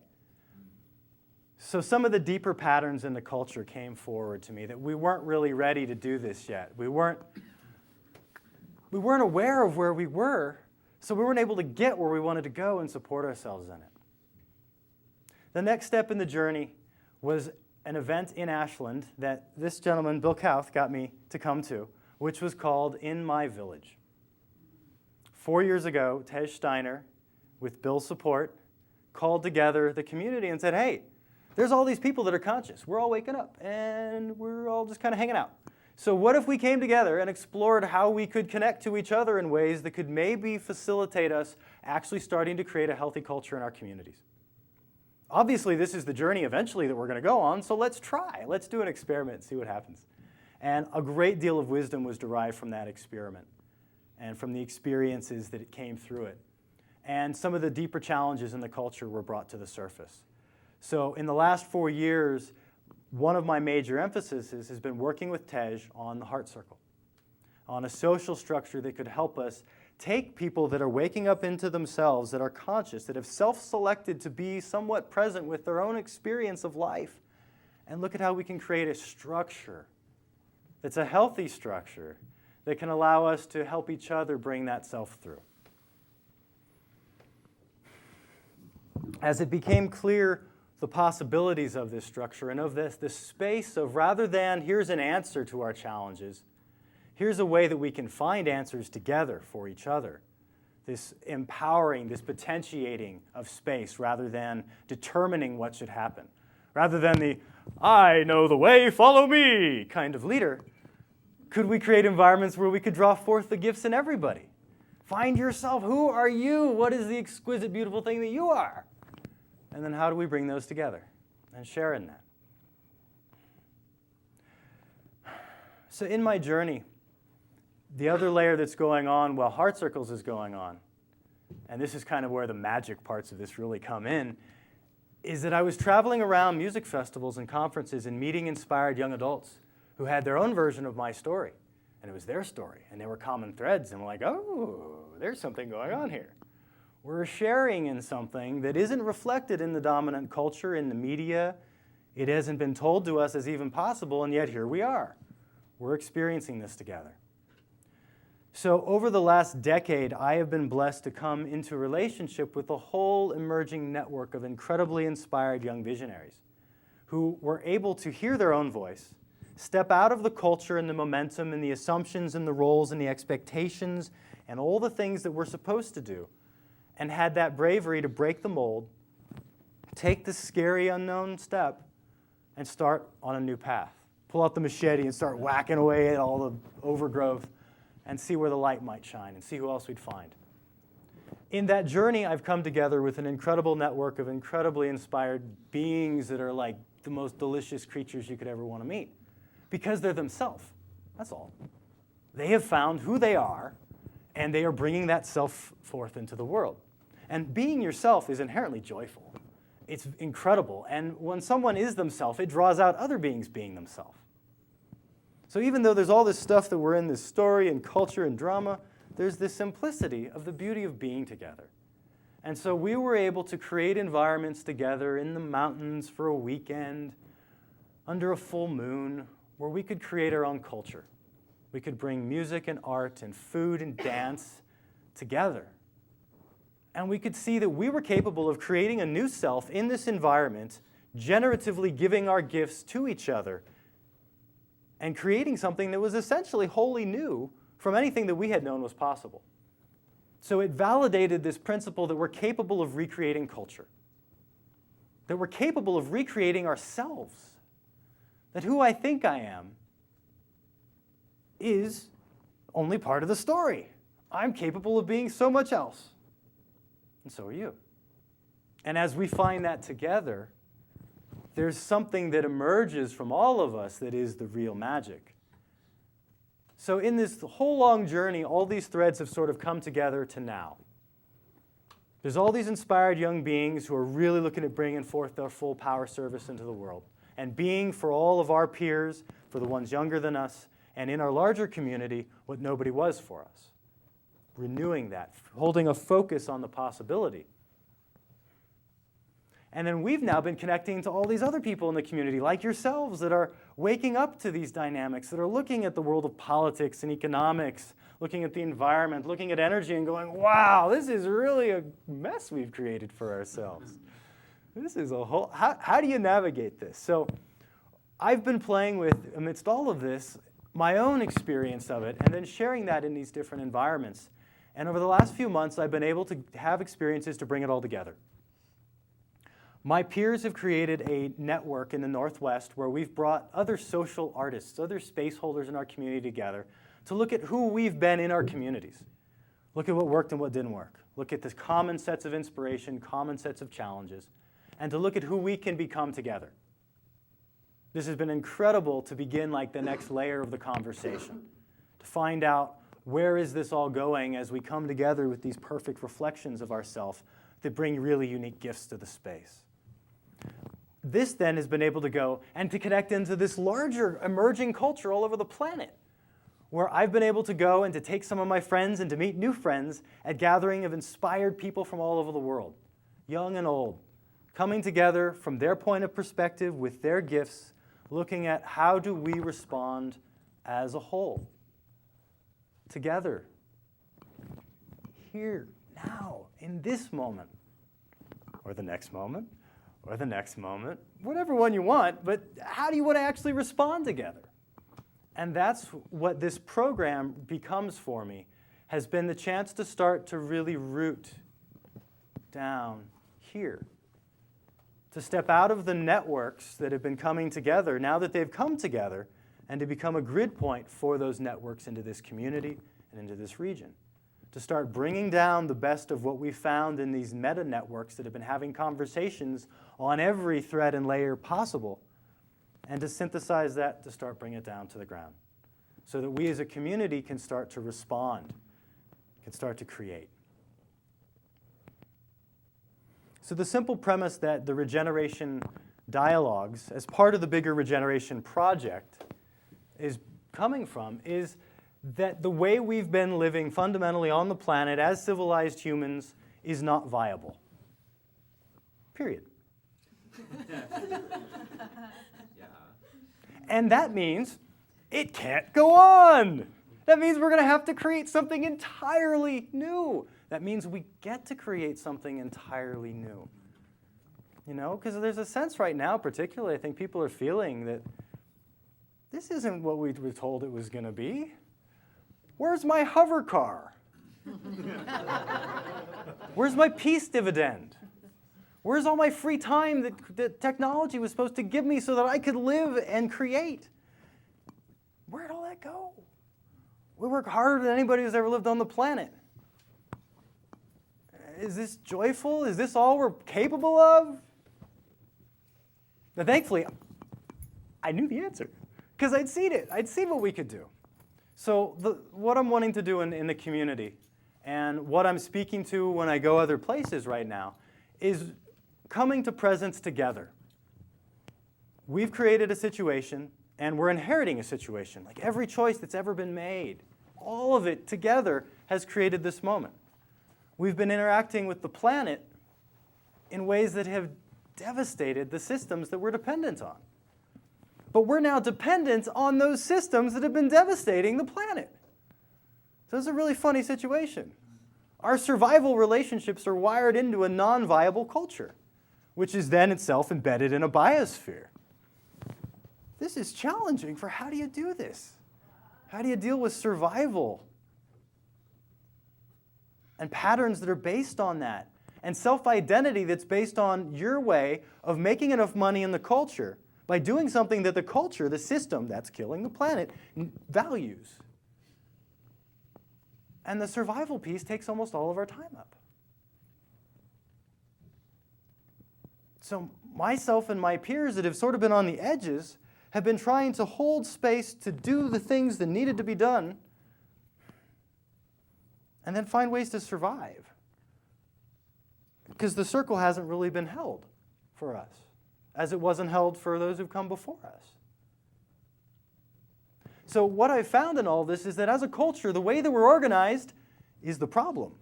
So some of the deeper patterns in the culture came forward to me that we weren't really ready to do this yet. We weren't aware of where we were, so we weren't able to get where we wanted to go and support ourselves in it. The next step in the journey was an event in Ashland that this gentleman, Bill Kauth, got me to come to, which was called In My Village. 4 years ago, Tej Steiner, with Bill's support, called together the community and said, hey, there's all these people that are conscious. We're all waking up, and we're all just kind of hanging out. So what if we came together and explored how we could connect to each other in ways that could maybe facilitate us actually starting to create a healthy culture in our communities? Obviously, this is the journey eventually that we're going to go on, so let's try. Let's do an experiment, see what happens. And a great deal of wisdom was derived from that experiment and from the experiences that it came through it. And some of the deeper challenges in the culture were brought to the surface. So in the last 4 years, one of my major emphases has been working with Tej on the heart circle, on a social structure that could help us take people that are waking up into themselves, that are conscious, that have self-selected to be somewhat present with their own experience of life, and look at how we can create a structure that's a healthy structure that can allow us to help each other bring that self through. As it became clear the possibilities of this structure and of this space of rather than here's an answer to our challenges, here's a way that we can find answers together for each other. This empowering, this potentiating of space rather than determining what should happen. Rather than the, I know the way, follow me kind of leader, could we create environments where we could draw forth the gifts in everybody? Find yourself. Who are you? What is the exquisite, beautiful thing that you are? And then how do we bring those together and share in that? So in my journey, the other layer that's going on while Heart Circles is going on, and this is kind of where the magic parts of this really come in, is that I was traveling around music festivals and conferences and meeting inspired young adults who had their own version of my story. And it was their story, and there were common threads, and we're like, oh, there's something going on here. We're sharing in something that isn't reflected in the dominant culture, in the media. It hasn't been told to us as even possible, and yet here we are. We're experiencing this together. So over the last decade, I have been blessed to come into a relationship with a whole emerging network of incredibly inspired young visionaries who were able to hear their own voice, step out of the culture and the momentum and the assumptions and the roles and the expectations and all the things that we're supposed to do, and had that bravery to break the mold, take the scary unknown step, and start on a new path. Pull out the machete and start whacking away at all the overgrowth and see where the light might shine and see who else we'd find. In that journey, I've come together with an incredible network of incredibly inspired beings that are like the most delicious creatures you could ever want to meet, because they're themselves. That's all. They have found who they are, and they are bringing that self forth into the world. And being yourself is inherently joyful. It's incredible. And when someone is themselves, it draws out other beings being themselves. So even though there's all this stuff that we're in, this story and culture and drama, there's this simplicity of the beauty of being together. And so we were able to create environments together in the mountains for a weekend, under a full moon, where we could create our own culture. We could bring music and art and food and dance together. And we could see that we were capable of creating a new self in this environment, generatively giving our gifts to each other, and creating something that was essentially wholly new from anything that we had known was possible. So it validated this principle that we're capable of recreating culture, that we're capable of recreating ourselves, that who I think I am is only part of the story. I'm capable of being so much else, and so are you. And as we find that together, there's something that emerges from all of us that is the real magic. So in this whole long journey, all these threads have sort of come together to now. There's all these inspired young beings who are really looking at bringing forth their full power service into the world, and being for all of our peers, for the ones younger than us, and in our larger community, what nobody was for us. Renewing that, holding a focus on the possibility. And then we've now been connecting to all these other people in the community, like yourselves, that are waking up to these dynamics, that are looking at the world of politics and economics, looking at the environment, looking at energy and going, wow, this is really a mess we've created for ourselves. This is a whole, how do you navigate this? So I've been playing with, amidst all of this, my own experience of it, and then sharing that in these different environments. And over the last few months, I've been able to have experiences to bring it all together. My peers have created a network in the Northwest where we've brought other social artists, other space holders in our community together to look at who we've been in our communities. Look at what worked and what didn't work. Look at the common sets of inspiration, common sets of challenges, and to look at who we can become together. This has been incredible to begin like the next layer of the conversation, to find out where is this all going as we come together with these perfect reflections of ourselves that bring really unique gifts to the space. This then has been able to go and to connect into this larger emerging culture all over the planet, where I've been able to go and to take some of my friends and to meet new friends at gathering of inspired people from all over the world, young and old, coming together from their point of perspective with their gifts, looking at how do we respond as a whole, together, here, now, in this moment, or the next moment, or the next moment, whatever one you want, but how do you want to actually respond together? And that's what this program becomes for me, has been the chance to start to really root down here, to step out of the networks that have been coming together, now that they've come together, and to become a grid point for those networks into this community and into this region. To start bringing down the best of what we found in these meta networks that have been having conversations on every thread and layer possible, and to synthesize that to start bringing it down to the ground, so that we as a community can start to respond, can start to create. So the simple premise that the ReGeneration Dialogues, as part of the bigger ReGeneration Project, is coming from is that the way we've been living fundamentally on the planet as civilized humans is not viable. Period. And that means it can't go on. That means we're going to have to create something entirely new. That means we get to create something entirely new. You know, because there's a sense right now, particularly, I think people are feeling that this isn't what we were told it was going to be. Where's my hover car? Where's my peace dividend? Where's all my free time that technology was supposed to give me so that I could live and create? Where'd all that go? We work harder than anybody who's ever lived on the planet. Is this joyful? Is this all we're capable of? Now, thankfully, I knew the answer because I'd seen it. I'd seen what we could do. So what I'm wanting to do in the community and what I'm speaking to when I go other places right now is coming to presence together. We've created a situation and we're inheriting a situation. Like every choice that's ever been made, all of it together has created this moment. We've been interacting with the planet in ways that have devastated the systems that we're dependent on. But we're now dependent on those systems that have been devastating the planet. So it's a really funny situation. Our survival relationships are wired into a non-viable culture, which is then itself embedded in a biosphere. This is challenging for how do you do this? How do you deal with survival and patterns that are based on that? And self-identity that's based on your way of making enough money in the culture by doing something that the culture, the system that's killing the planet, values. And the survival piece takes almost all of our time up. So myself and my peers that have sort of been on the edges have been trying to hold space to do the things that needed to be done and then find ways to survive. Because the circle hasn't really been held for us, as it wasn't held for those who've come before us. So what I've found in all this is that as a culture, the way that we're organized is the problem.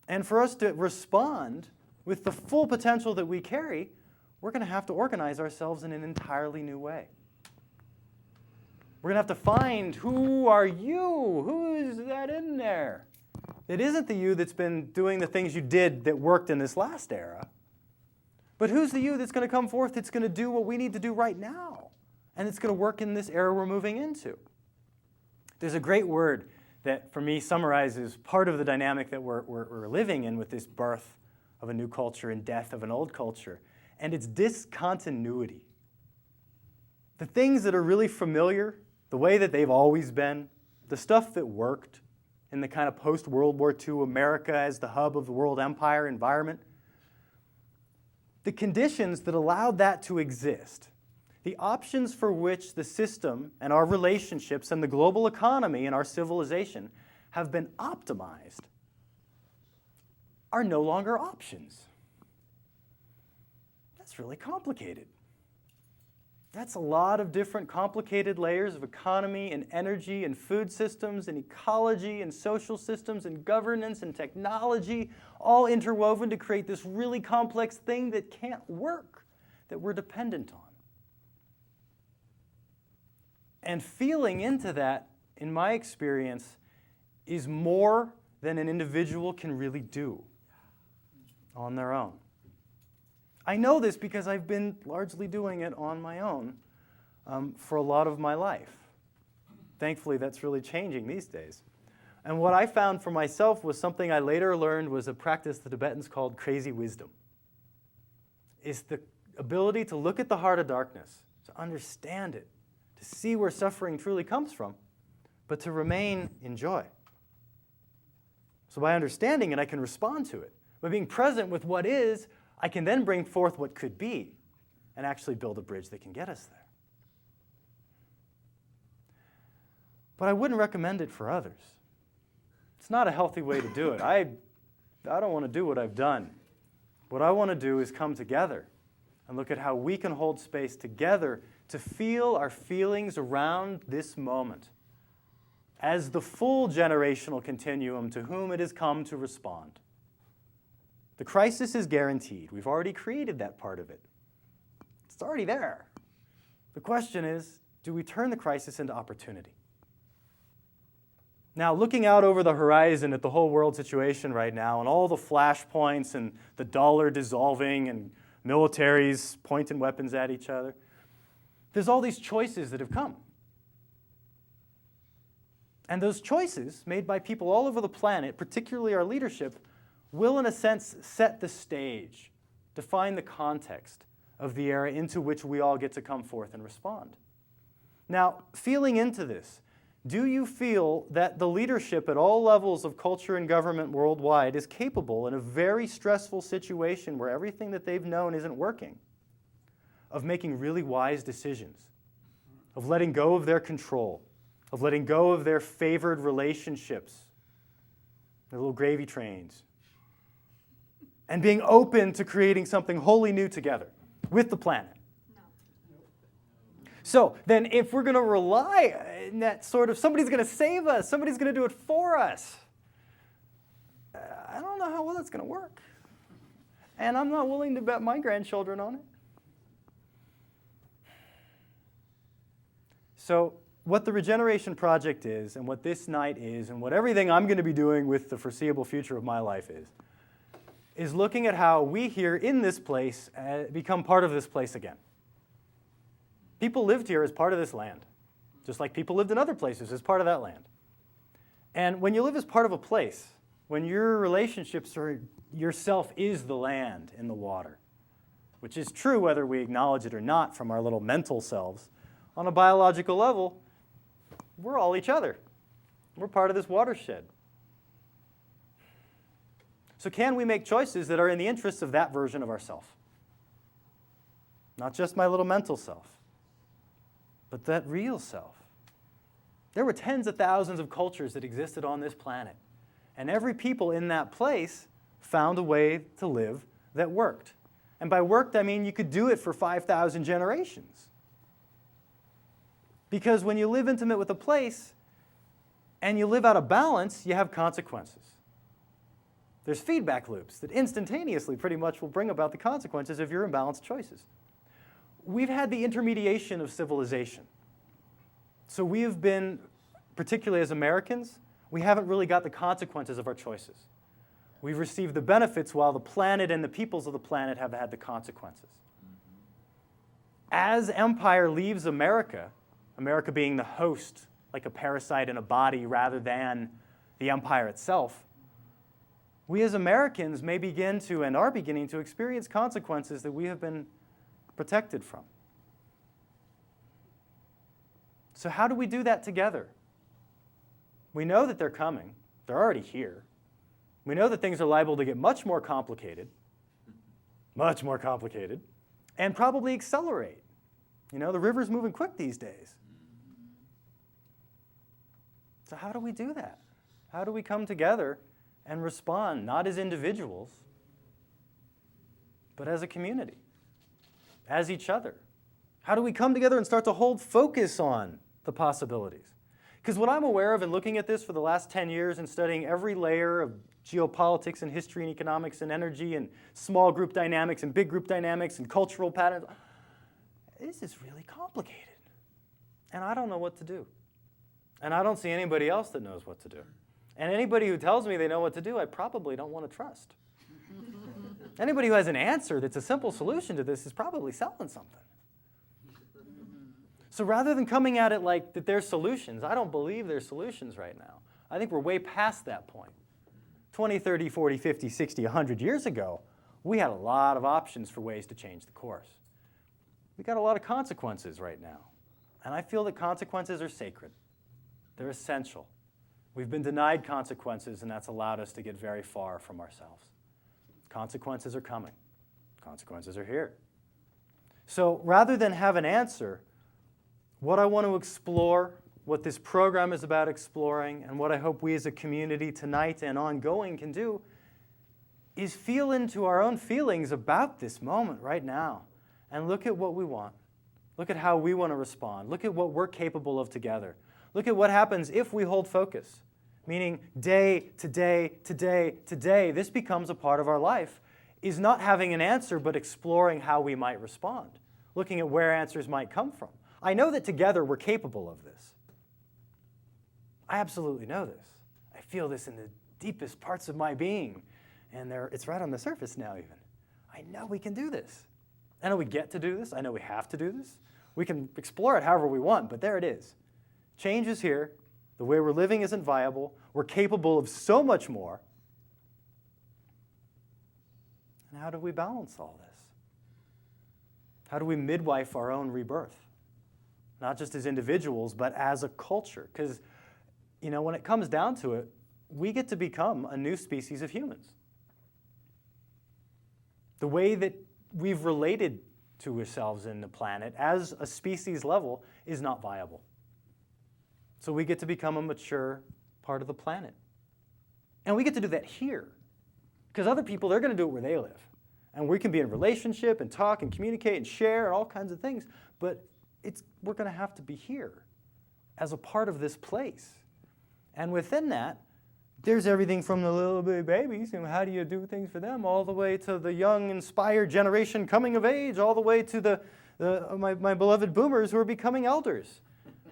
And for us to respond with the full potential that we carry, we're going to have to organize ourselves in an entirely new way. We're going to have to find, who are you? Who is that in there? It isn't the you that's been doing the things you did that worked in this last era. But who's the you that's going to come forth that's going to do what we need to do right now? And it's going to work in this era we're moving into. There's a great word that, for me, summarizes part of the dynamic that we're living in with this birth of a new culture and death of an old culture. And it's discontinuity. The things that are really familiar, the way that they've always been, the stuff that worked in the kind of post-World War II America as the hub of the world empire environment, the conditions that allowed that to exist, the options for which the system and our relationships and the global economy and our civilization have been optimized, are no longer options. That's really complicated. That's a lot of different complicated layers of economy and energy and food systems and ecology and social systems and governance and technology, all interwoven to create this really complex thing that can't work, that we're dependent on. And feeling into that, in my experience, is more than an individual can really do on their own. I know this because I've been largely doing it on my own for a lot of my life. Thankfully, that's really changing these days. And what I found for myself was something I later learned was a practice the Tibetans called crazy wisdom. It's the ability to look at the heart of darkness, to understand it, to see where suffering truly comes from, but to remain in joy. So by understanding it, I can respond to it. By being present with what is, I can then bring forth what could be and actually build a bridge that can get us there. But I wouldn't recommend it for others. It's not a healthy way to do it. I don't want to do what I've done. What I want to do is come together and look at how we can hold space together to feel our feelings around this moment as the full generational continuum to whom it has come to respond. The crisis is guaranteed. We've already created that part of it. It's already there. The question is, do we turn the crisis into opportunity? Now, looking out over the horizon at the whole world situation right now and all the flashpoints and the dollar dissolving and militaries pointing weapons at each other, there's all these choices that have come. And those choices made by people all over the planet, particularly our leadership, will in a sense set the stage, define the context of the era into which we all get to come forth and respond. Now, feeling into this, do you feel that the leadership at all levels of culture and government worldwide is capable in a very stressful situation where everything that they've known isn't working, of making really wise decisions, of letting go of their control, of letting go of their favored relationships, their little gravy trains, and being open to creating something wholly new together with the planet? So then if we're going to rely on that sort of, somebody's going to save us, somebody's going to do it for us, I don't know how well that's going to work. And I'm not willing to bet my grandchildren on it. So what the ReGeneration Project is, and what this night is, and what everything I'm going to be doing with the foreseeable future of my life is looking at how we here in this place become part of this place again. People lived here as part of this land, just like people lived in other places as part of that land. And when you live as part of a place, when your relationships are, yourself is the land in the water, which is true whether we acknowledge it or not from our little mental selves, on a biological level, we're all each other. We're part of this watershed. So can we make choices that are in the interests of that version of ourself? Not just my little mental self, but that real self. There were tens of thousands of cultures that existed on this planet, and every people in that place found a way to live that worked. And by worked, I mean you could do it for 5,000 generations. Because when you live intimate with a place and you live out of balance, you have consequences. There's feedback loops that instantaneously pretty much will bring about the consequences of your imbalanced choices. We've had the intermediation of civilization. So we have been, particularly as Americans, we haven't really got the consequences of our choices. We've received the benefits while the planet and the peoples of the planet have had the consequences. As empire leaves America, America being the host, like a parasite in a body rather than the empire itself, we as Americans may begin to and are beginning to experience consequences that we have been protected from. So how do we do that together? We know that they're coming. They're already here. We know that things are liable to get much more complicated, and probably accelerate. You know, the river's moving quick these days. So how do we do that? How do we come together and respond, not as individuals, but as a community, as each other? How do we come together and start to hold focus on the possibilities? Because what I'm aware of in looking at this for the last 10 years and studying every layer of geopolitics and history and economics and energy and small group dynamics and big group dynamics and cultural patterns, this is really complicated. And I don't know what to do. And I don't see anybody else that knows what to do. And anybody who tells me they know what to do, I probably don't want to trust. Anybody who has an answer that's a simple solution to this is probably selling something. So rather than coming at it like that there's solutions, I don't believe there's solutions right now. I think we're way past that point. 20, 30, 40, 50, 60, 100 years ago, we had a lot of options for ways to change the course. We got a lot of consequences right now. And I feel that consequences are sacred. They're essential. We've been denied consequences, and that's allowed us to get very far from ourselves. Consequences are coming. Consequences are here. So rather than have an answer, what I want to explore, what this program is about exploring, and what I hope we as a community tonight and ongoing can do, is feel into our own feelings about this moment right now and look at what we want. Look at how we want to respond. Look at what we're capable of together. Look at what happens if we hold focus, meaning day to day to day to day. This becomes a part of our life, is not having an answer, but exploring how we might respond, looking at where answers might come from. I know that together we're capable of this. I absolutely know this. I feel this in the deepest parts of my being, and it's right on the surface now even. I know we can do this. I know we get to do this. I know we have to do this. We can explore it however we want, but there it is. Change is here. The way we're living isn't viable. We're capable of so much more. And how do we balance all this? How do we midwife our own rebirth? Not just as individuals, but as a culture. Because, when it comes down to it, we get to become a new species of humans. The way that we've related to ourselves in the planet as a species level is not viable. So we get to become a mature part of the planet. And we get to do that here. Because other people, they're going to do it where they live. And we can be in relationship and talk and communicate and share and all kinds of things. But we're going to have to be here as a part of this place. And within that, there's everything from the little bitty babies, and how do you do things for them, all the way to the young, inspired generation coming of age, all the way to my beloved boomers who are becoming elders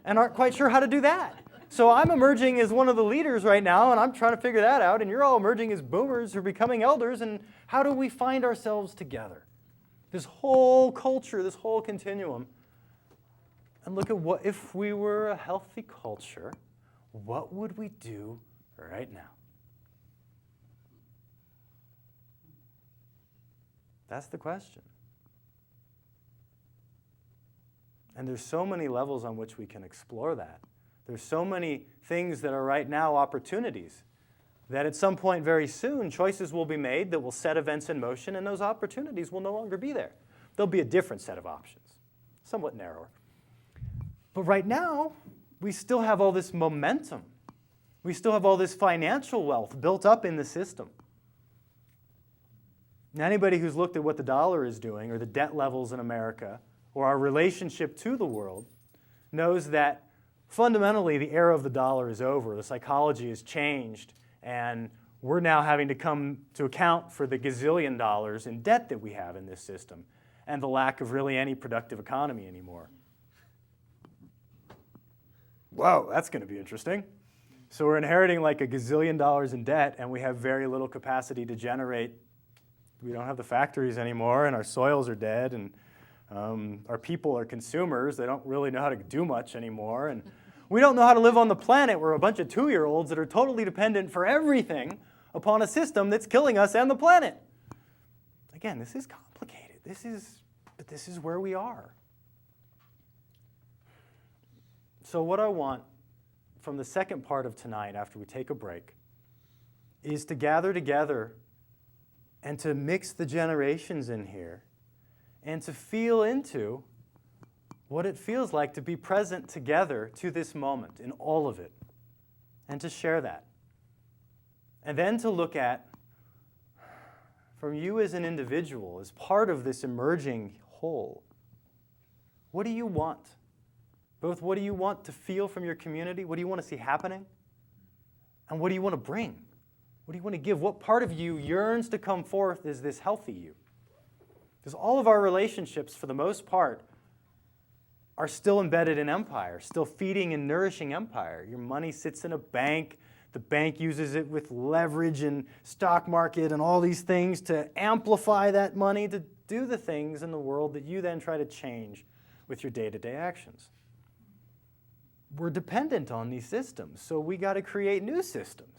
and aren't quite sure how to do that. So I'm emerging as one of the leaders right now, and I'm trying to figure that out, and you're all emerging as boomers who are becoming elders, and how do we find ourselves together? This whole culture, this whole continuum. And look at what, if we were a healthy culture, what would we do right now? That's the question. And there's so many levels on which we can explore that. There's so many things that are right now opportunities that at some point very soon choices will be made that will set events in motion, and those opportunities will no longer be there. There'll be a different set of options, somewhat narrower. But right now, we still have all this momentum. We still have all this financial wealth built up in the system. Now, anybody who's looked at what the dollar is doing, or the debt levels in America, or our relationship to the world, knows that fundamentally the era of the dollar is over. The psychology has changed, and we're now having to come to account for the gazillion dollars in debt that we have in this system, and the lack of really any productive economy anymore. Whoa, that's going to be interesting. So we're inheriting like a gazillion dollars in debt, and we have very little capacity to generate. We don't have the factories anymore, and our soils are dead, and our people are consumers. They don't really know how to do much anymore. And we don't know how to live on the planet. We're a bunch of 2-year-olds that are totally dependent for everything upon a system that's killing us and the planet. Again, this is complicated. But this is where we are. So what I want from the second part of tonight, after we take a break, is to gather together and to mix the generations in here and to feel into what it feels like to be present together to this moment in all of it, and to share that. And then to look at, from you as an individual, as part of this emerging whole, what do you want? Both what do you want to feel from your community? What do you want to see happening? And what do you want to bring? What do you want to give? What part of you yearns to come forth as this healthy you? Because all of our relationships, for the most part, are still embedded in empire, still feeding and nourishing empire. Your money sits in a bank. The bank uses it with leverage and stock market and all these things to amplify that money to do the things in the world that you then try to change with your day-to-day actions. We're dependent on these systems, so we got to create new systems.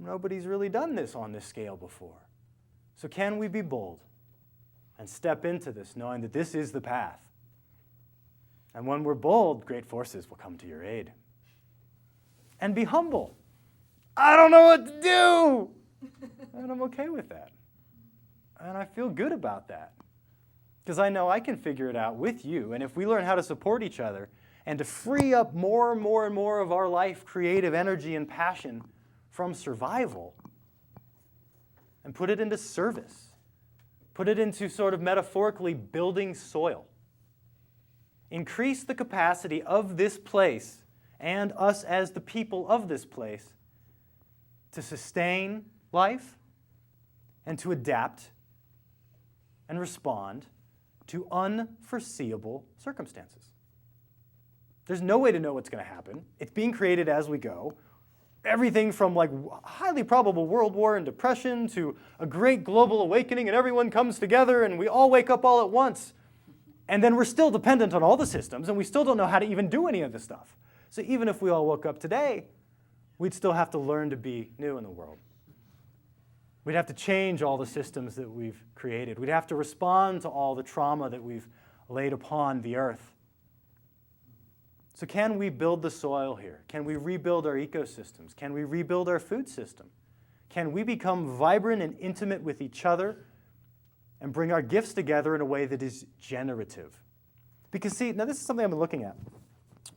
Nobody's really done this on this scale before. So can we be bold and step into this knowing that this is the path? And when we're bold, great forces will come to your aid. And be humble. I don't know what to do! And I'm okay with that. And I feel good about that. Because I know I can figure it out with you. And if we learn how to support each other and to free up more and more and more of our life, creative energy and passion from survival, and put it into service, put it into sort of metaphorically building soil increase the capacity of this place and us as the people of this place to sustain life and to adapt and respond to unforeseeable circumstances. There's no way to know what's going to happen. It's being created as we go. Everything from like highly probable world war and depression to a great global awakening and everyone comes together and we all wake up all at once. And then we're still dependent on all the systems and we still don't know how to even do any of this stuff. So even if we all woke up today, we'd still have to learn to be new in the world. We'd have to change all the systems that we've created. We'd have to respond to all the trauma that we've laid upon the earth. So can we build the soil here? Can we rebuild our ecosystems? Can we rebuild our food system? Can we become vibrant and intimate with each other and bring our gifts together in a way that is generative? Because see, now this is something I've been looking at.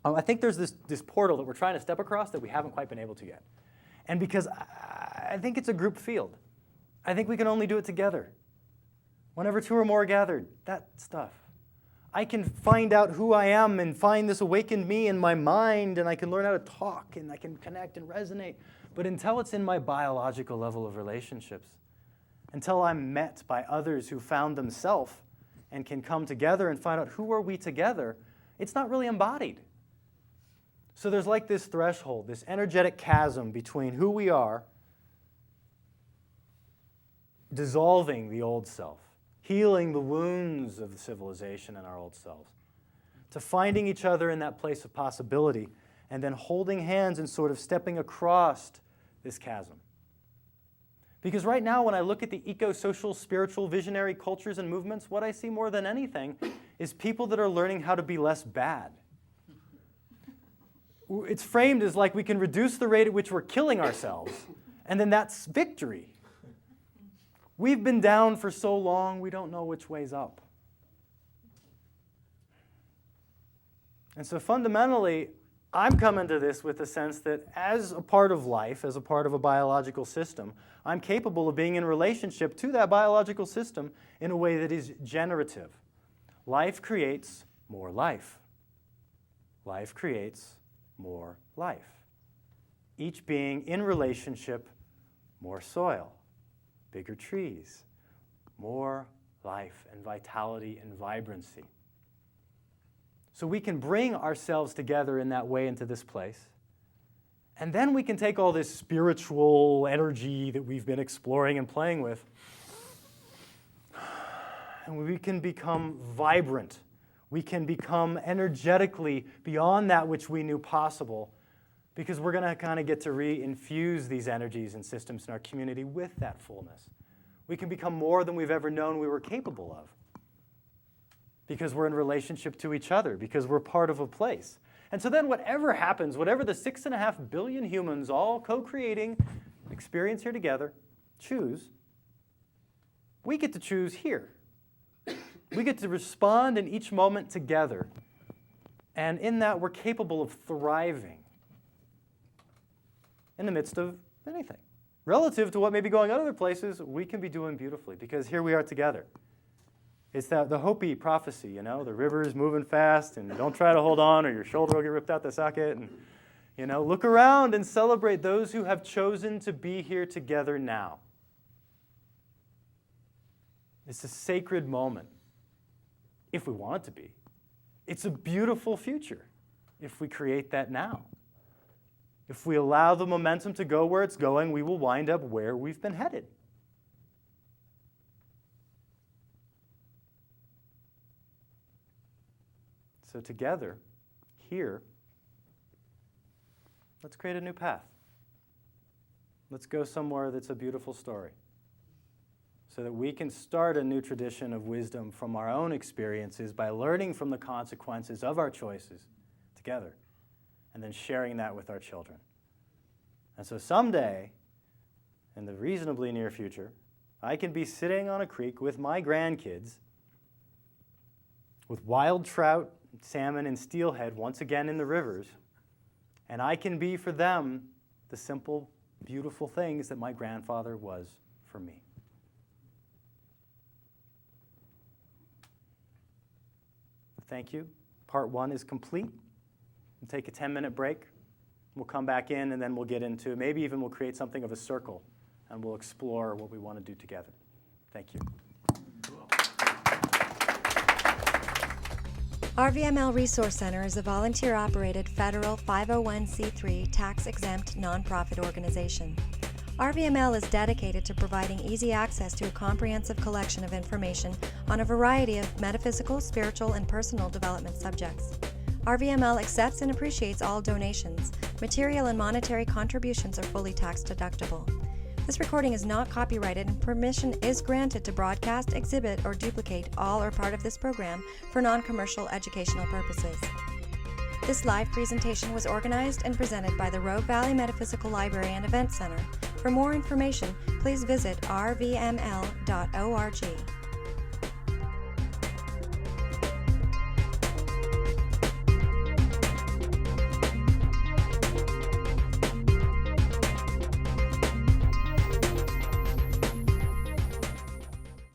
I think there's this portal that we're trying to step across that we haven't quite been able to yet. And because I think it's a group field. I think we can only do it together. Whenever two or more are gathered, that stuff. I can find out who I am and find this awakened me in my mind, and I can learn how to talk, and I can connect and resonate. But until it's in my biological level of relationships, until I'm met by others who found themselves and can come together and find out who are we together, it's not really embodied. So there's like this threshold, this energetic chasm between who we are, dissolving the old self, healing the wounds of the civilization and our old selves, to finding each other in that place of possibility, and then holding hands and sort of stepping across this chasm. Because right now, when I look at the eco-social, spiritual, visionary cultures and movements, what I see more than anything is people that are learning how to be less bad. It's framed as like we can reduce the rate at which we're killing ourselves, and then that's victory. We've been down for so long, we don't know which way's up. And so fundamentally, I'm coming to this with the sense that as a part of life, as a part of a biological system, I'm capable of being in relationship to that biological system in a way that is generative. Life creates more life. Life creates more life. Each being in relationship, more soil. Bigger trees, more life and vitality and vibrancy. So we can bring ourselves together in that way into this place. And then we can take all this spiritual energy that we've been exploring and playing with, and we can become vibrant. We can become energetically beyond that which we knew possible, because we're going to kind of get to re-infuse these energies and systems in our community with that fullness. We can become more than we've ever known we were capable of, because we're in relationship to each other, because we're part of a place. And so then whatever happens, whatever the 6.5 billion humans all co-creating experience here together choose, we get to choose here. We get to respond in each moment together. And in that, we're capable of thriving in the midst of anything. Relative to what may be going on in other places, we can be doing beautifully because here we are together. It's the Hopi prophecy, you know, the river is moving fast and don't try to hold on or your shoulder will get ripped out the socket. And, you know, look around and celebrate those who have chosen to be here together now. It's a sacred moment, if we want it to be. It's a beautiful future if we create that now. If we allow the momentum to go where it's going, we will wind up where we've been headed. So together, here, let's create a new path. Let's go somewhere that's a beautiful story, so that we can start a new tradition of wisdom from our own experiences by learning from the consequences of our choices together, and then sharing that with our children. And so someday, in the reasonably near future, I can be sitting on a creek with my grandkids, with wild trout, salmon, and steelhead once again in the rivers, and I can be for them the simple, beautiful things that my grandfather was for me. Thank you part 1 is complete. We'll take a 10-minute break. We'll come back in, and then we'll get into, maybe even we'll create something of a circle, and we'll explore what we want to do together. Thank you. RVML Resource Center is a volunteer-operated federal 501c3 tax-exempt nonprofit organization. RVML is dedicated to providing easy access to a comprehensive collection of information on a variety of metaphysical, spiritual, and personal development subjects. RVML accepts and appreciates all donations. Material and monetary contributions are fully tax-deductible. This recording is not copyrighted, and permission is granted to broadcast, exhibit, or duplicate all or part of this program for non-commercial educational purposes. This live presentation was organized and presented by the Rogue Valley Metaphysical Library and Event Center. For more information, please visit rvml.org.